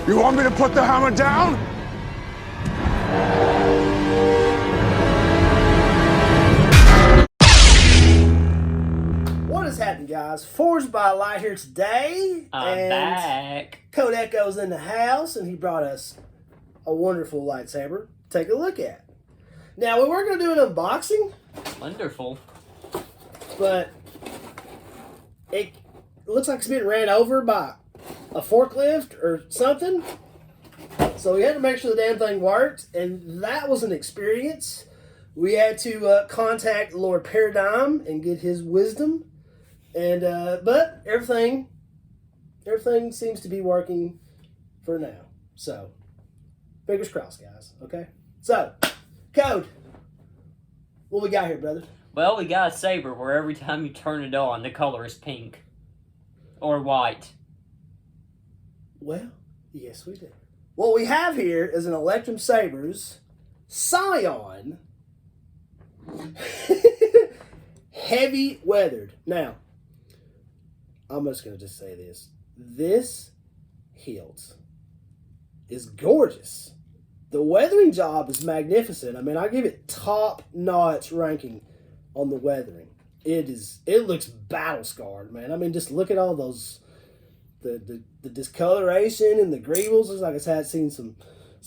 You want me to put the hammer down? What is happening, guys? Forged by Light here today. I'm back. Code Echo's in the house, and he brought us a wonderful lightsaber. Take a look at. Now, we were going to do an unboxing. Wonderful. But it looks like it's being ran over by a forklift or something. So we had to make sure the damn thing worked, and that was an experience. We had to contact Lord Paradigm and get his wisdom, and but everything seems to be working for now. So fingers crossed, guys. Okay. So Code, what we got here, brother? Well, we got a saber where every time you turn it on, the color is pink or white. Well, yes, we do. What we have here is an Electrum Saber's Scion. Heavy weathered. Now, I'm just going to say this. This hilt is gorgeous. The weathering job is magnificent. I mean, I give it top-notch ranking on the weathering. It looks battle-scarred, man. I mean, just look at all those... The discoloration and the greebles. Looks like it's had seen some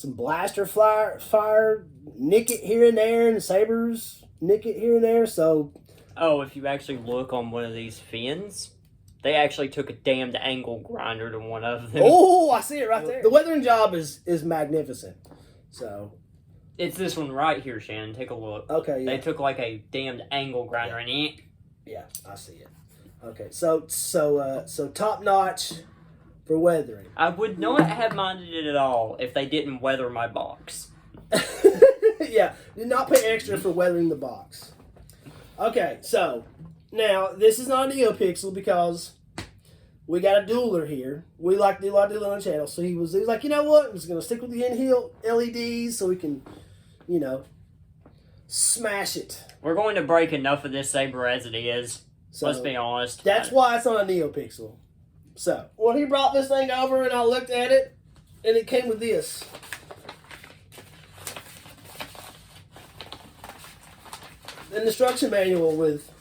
blaster fire nick it here and there, and the sabers nick it here and there. So, oh, if you actually look on one of these fins, they actually took a damned angle grinder to one of them. Oh, I see it right there. The weathering job is magnificent. So, it's this one right here, Shannon. Take a look. Okay, yeah. They took like a damned angle grinder and it. Yeah, I see it. Okay, so top notch for weathering. I would not have minded it at all if they didn't weather my box. Yeah, did not pay extra for weathering the box. Okay, so now this is not a NeoPixel because we got a dueler here. We like to do a lot of dueling on the channel, so he was like, you know what? I'm just gonna stick with the in-hill LEDs so we can, you know, smash it. We're going to break enough of this saber as it is. So let's be honest. That's why it's not a NeoPixel. So, when he brought this thing over and I looked at it, and it came with this. An instruction manual with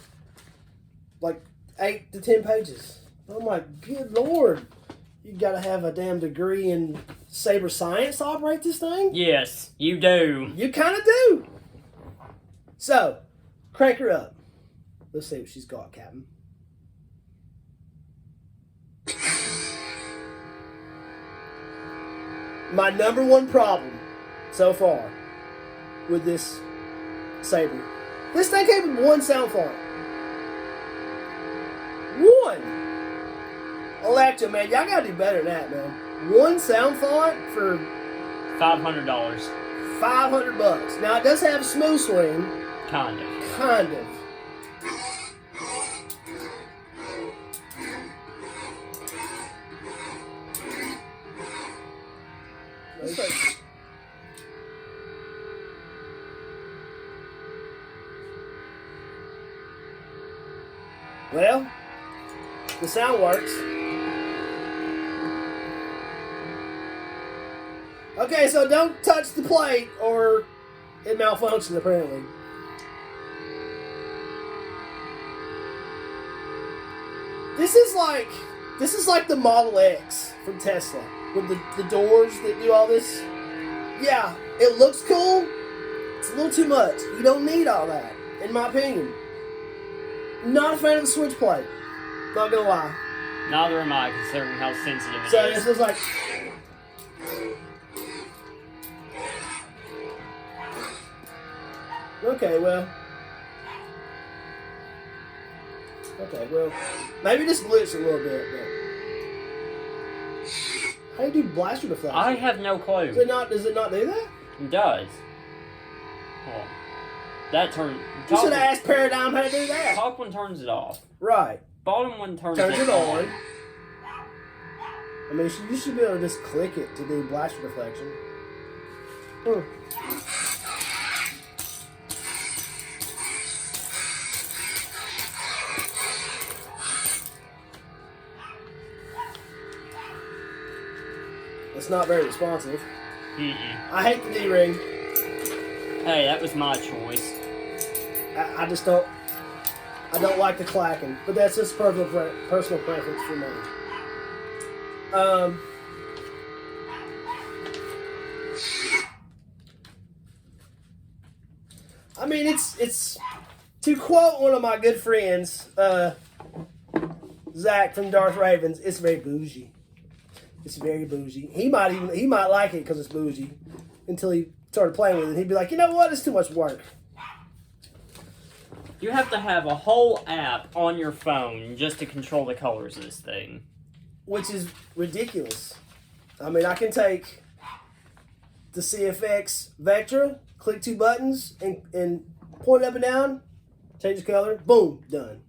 like 8 to 10 pages. Oh my good lord. You gotta have a damn degree in saber science to operate this thing? Yes, you do. You kinda do. So, crank her up. Let's see what she's got, Captain. My number one problem so far with this saber. This thing came with one sound font. One! Electrum, man, y'all gotta do better than that, man. One sound font for $500. $500. Now, it does have a smooth swing. Kind of. Kind of. Well, the sound works. Okay, so don't touch the plate or it malfunctions apparently. This is like the Model X from Tesla with the doors that do all this. Yeah, it looks cool. It's a little too much. You don't need all that, in my opinion. Not a fan of the switch plate. Not gonna lie. Neither am I, considering how sensitive it is. So this is like. Okay, well. Maybe this glitched a little bit, but. How do you do blaster deflection? I have no clue. Does it not do that? It does. Hold on. That turn. You should have asked Paradigm how to do that. Top one turns it off. Right. Bottom one turns it it on. I mean, you should be able to just click it to do blaster deflection. It's not very responsive. Mm-mm. I hate the D-ring. Hey, that was my choice. I just don't. I don't like the clacking, but that's just personal preference for me. I mean, it's to quote one of my good friends, Zach from Darth Ravens. It's very bougie. It's very bougie. He might like it because it's bougie, until he started playing with it. He'd be like, you know what? It's too much work. You have to have a whole app on your phone just to control the colors of this thing. Which is ridiculous. I mean, I can take the CFX Vectra, click 2 buttons, and point it up and down, change the color, boom, done.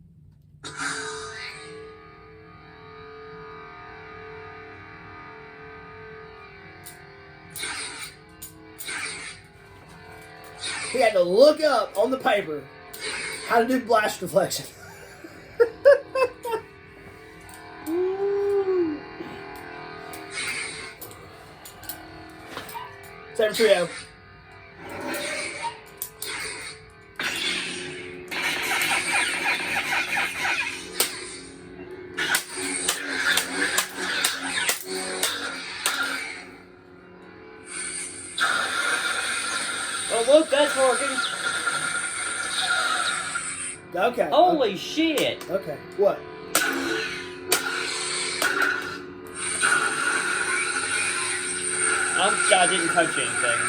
He had to look up on the paper how to do blast reflection. Saber Trio. Oh, look, that's working. Okay. Holy shit. Okay. What? I didn't touch anything.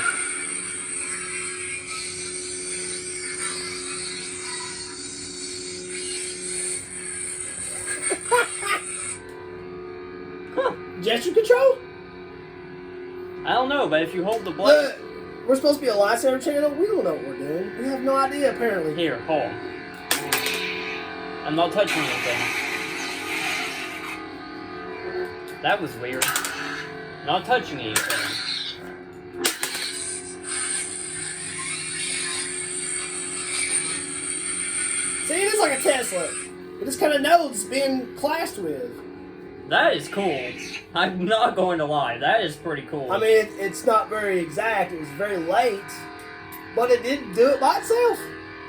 Huh. Gesture control? I don't know, but if you hold the blade... Look, we're supposed to be a lightsaber channel. We don't know what we're doing. We have no idea, apparently. Here, hold on. I'm not touching anything. That was weird. Not touching anything. See, it is like a Tesla. It just kind of knows it's being clashed with. That is cool. I'm not going to lie. That is pretty cool. I mean, it's not very exact. It was very late. But it did do it by itself.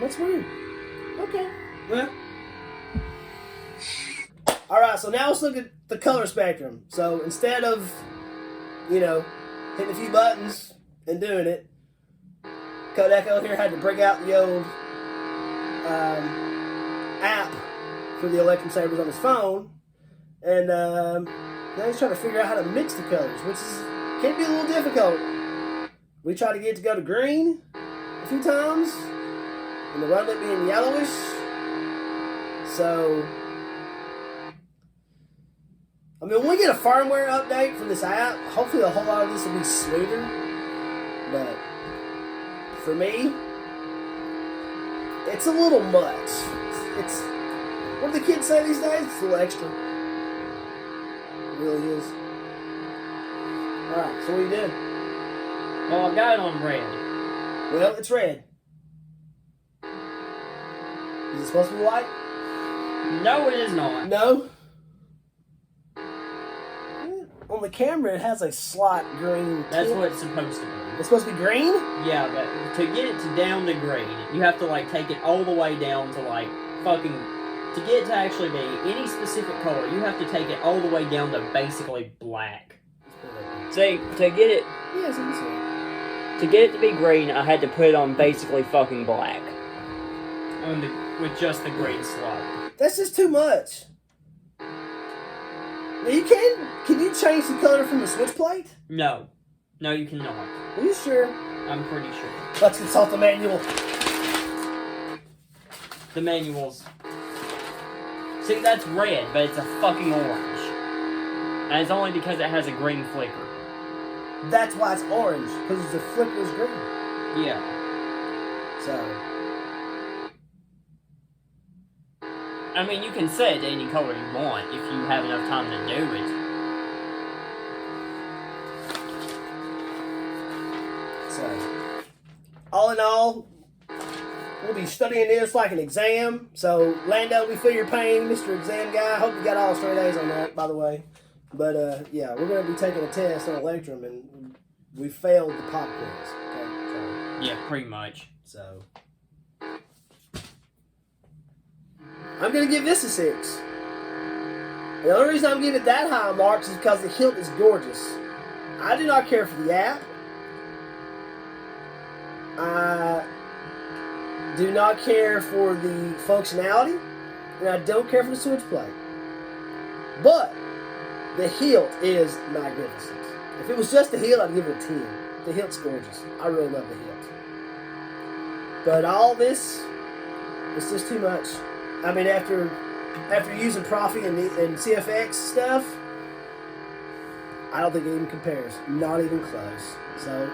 That's weird. Okay. Well. Alright, so now let's look at the color spectrum. So instead of, hitting a few buttons and doing it, Codeco here had to bring out the old app for the Electrum Sabers on his phone. And now he's trying to figure out how to mix the colors, which can be a little difficult. We tried to get it to go to green a few times, and it wound up being yellowish. So, I mean, when we get a firmware update for this app, hopefully a whole lot of this will be smoother. But for me, it's a little much. It's what do the kids say these days? It's a little extra. It really is. Alright, so what you doing? Well, I've got it on red. Well, it's red. Is it supposed to be white? No, it is not. No. On the camera, it has a slight green tint. That's what it's supposed to be. It's supposed to be green? Yeah, but to get it to down to green, you have to, take it all the way down to, to get it to actually be any specific color, you have to take it all the way down to basically black. See, to get it... Yes, I can see. To get it to be green, I had to put it on basically fucking black. With just the green slot. That's just too much. Now can you change the color from the switch plate? No. No, you cannot. Are you sure? I'm pretty sure. Let's consult the manual. The manuals. See, that's red, but it's a fucking orange. And it's only because it has a green flicker. That's why it's orange, because the flicker is green. Yeah. So. I mean, you can set it to any color you want if you have enough time to do it. So, all in all, we'll be studying this like an exam. So, Lando, we feel your pain, Mr. Exam Guy. I hope you got all straight A's on that, by the way. But yeah, we're gonna be taking a test on Electrum, and we failed the pop quiz. Okay, so. Yeah, pretty much. So I'm gonna give this a 6. The only reason I'm giving it that high marks is because the hilt is gorgeous. I do not care for the app. I do not care for the functionality, and I don't care for the switchblade. But the hilt is magnificent. If it was just the hilt, I'd give it a 10. The hilt's gorgeous. I really love the hilt. But all this, it's just too much. I mean, after using Profi and CFX stuff, I don't think it even compares. Not even close. So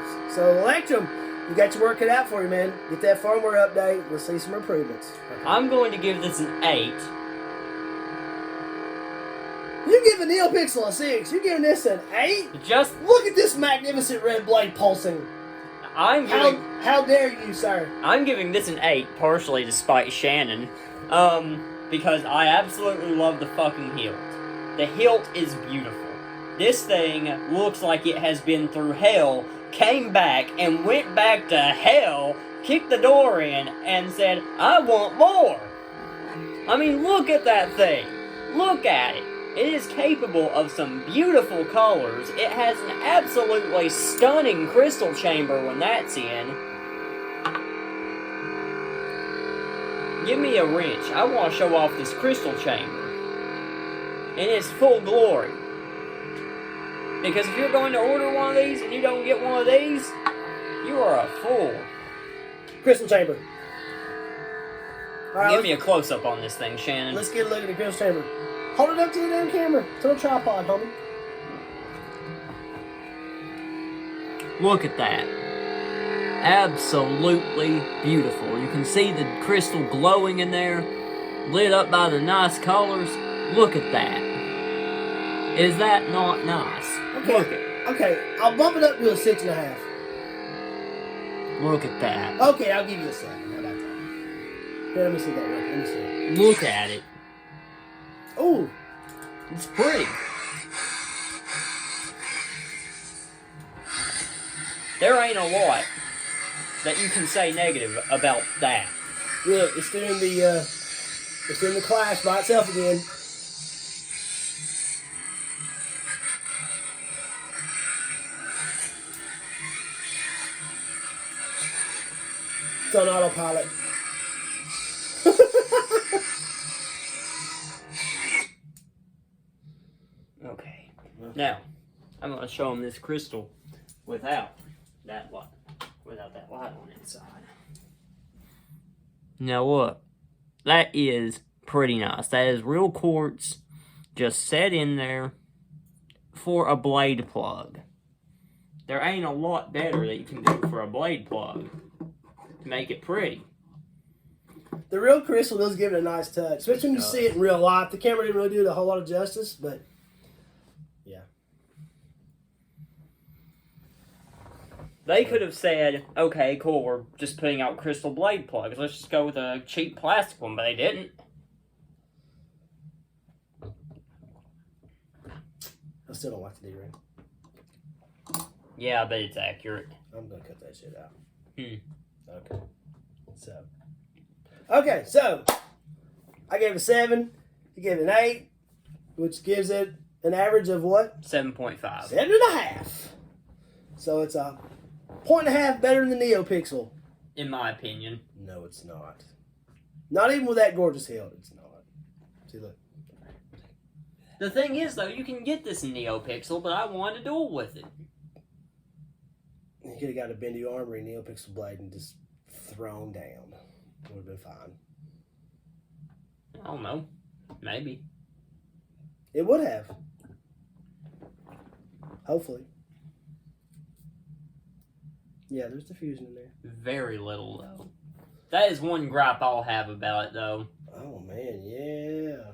Electrum, you got your work cut out for you, man. Get that firmware update. We'll see some improvements. Okay. I'm going to give this an 8. You're giving NeoPixel a 6. You're giving this an 8? Just look at this magnificent red blade pulsing. How dare you, sir? I'm giving this an 8, partially despite Shannon. Because I absolutely love the fucking hilt. The hilt is beautiful. This thing looks like it has been through hell, came back, and went back to hell, kicked the door in, and said, I want more! I mean, look at that thing! Look at it! It is capable of some beautiful colors. It has an absolutely stunning crystal chamber when that's in. Give me a wrench. I want to show off this crystal chamber in its full glory. Because if you're going to order one of these and you don't get one of these, you are a fool. Crystal chamber. All right, give me a close-up on this thing, Shannon. Let's get a look at the crystal chamber. Hold it up to the damn camera. It's on a tripod, homie. Look at that. Absolutely beautiful. You can see the crystal glowing in there, lit up by the nice colors. Look at that. Is that not nice? Okay. Look at. Okay, I'll bump it up to a 6.5. Look at that. Okay, I'll give you a 7. How about that? Here, let me see that. Let me see it. Look at it. Ooh. It's pretty. There ain't a lot that you can say negative about that. Look, it's doing the clash by itself again. It's on autopilot. Okay. Now, I'm going to show them this crystal without that light on the inside. Now look, that is pretty nice. That is real quartz just set in there for a blade plug. There ain't a lot better that you can do for a blade plug to make it pretty. The real crystal does give it a nice touch, especially when you see it in real life. The camera didn't really do it a whole lot of justice, but yeah. They could have said, okay, cool, we're just putting out crystal blade plugs. Let's just go with a cheap plastic one, but they didn't. I still don't like the D-ring. Yeah, but it's accurate. I'm going to cut that shit out. Okay. So I gave it a 7. You gave it an 8, which gives it an average of what? 7.5. 7.5. So it's a 1.5 better than the NeoPixel. In my opinion. No, it's not. Not even with that gorgeous hilt, it's not. See, look. The thing is, though, you can get this in NeoPixel, but I wanted to duel with it. You could have got a Bendy Armory NeoPixel blade and just thrown down. It would have been fine. I don't know. Maybe. It would have. Hopefully. Yeah, there's diffusion in there. Very little, though. That is one gripe I'll have about it, though. Oh, man, yeah.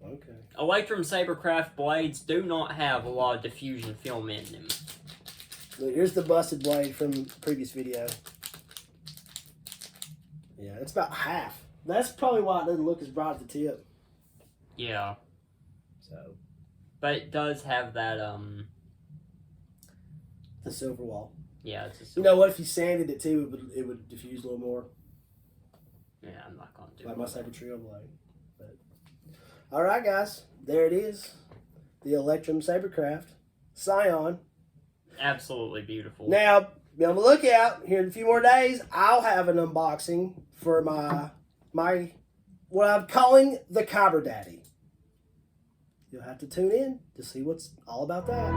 Okay. Electrum Sabercraft blades do not have a lot of diffusion film in them. Look, here's the busted blade from the previous video. Yeah, it's about half. That's probably why it doesn't look as bright at the tip. Yeah. So, but it does have that The silver wall. Yeah, it's a You silver. know what? If you sanded it too, it would diffuse a little more. Yeah, I'm not gonna do Like it. my Saber Trio blade. But all right, guys, there it is. The Electrum Sabercraft Scion. Absolutely beautiful. Now, be on the lookout. Here in a few more days, I'll have an unboxing for my what I'm calling the Kyber Daddy. You'll have to tune in to see what's all about that.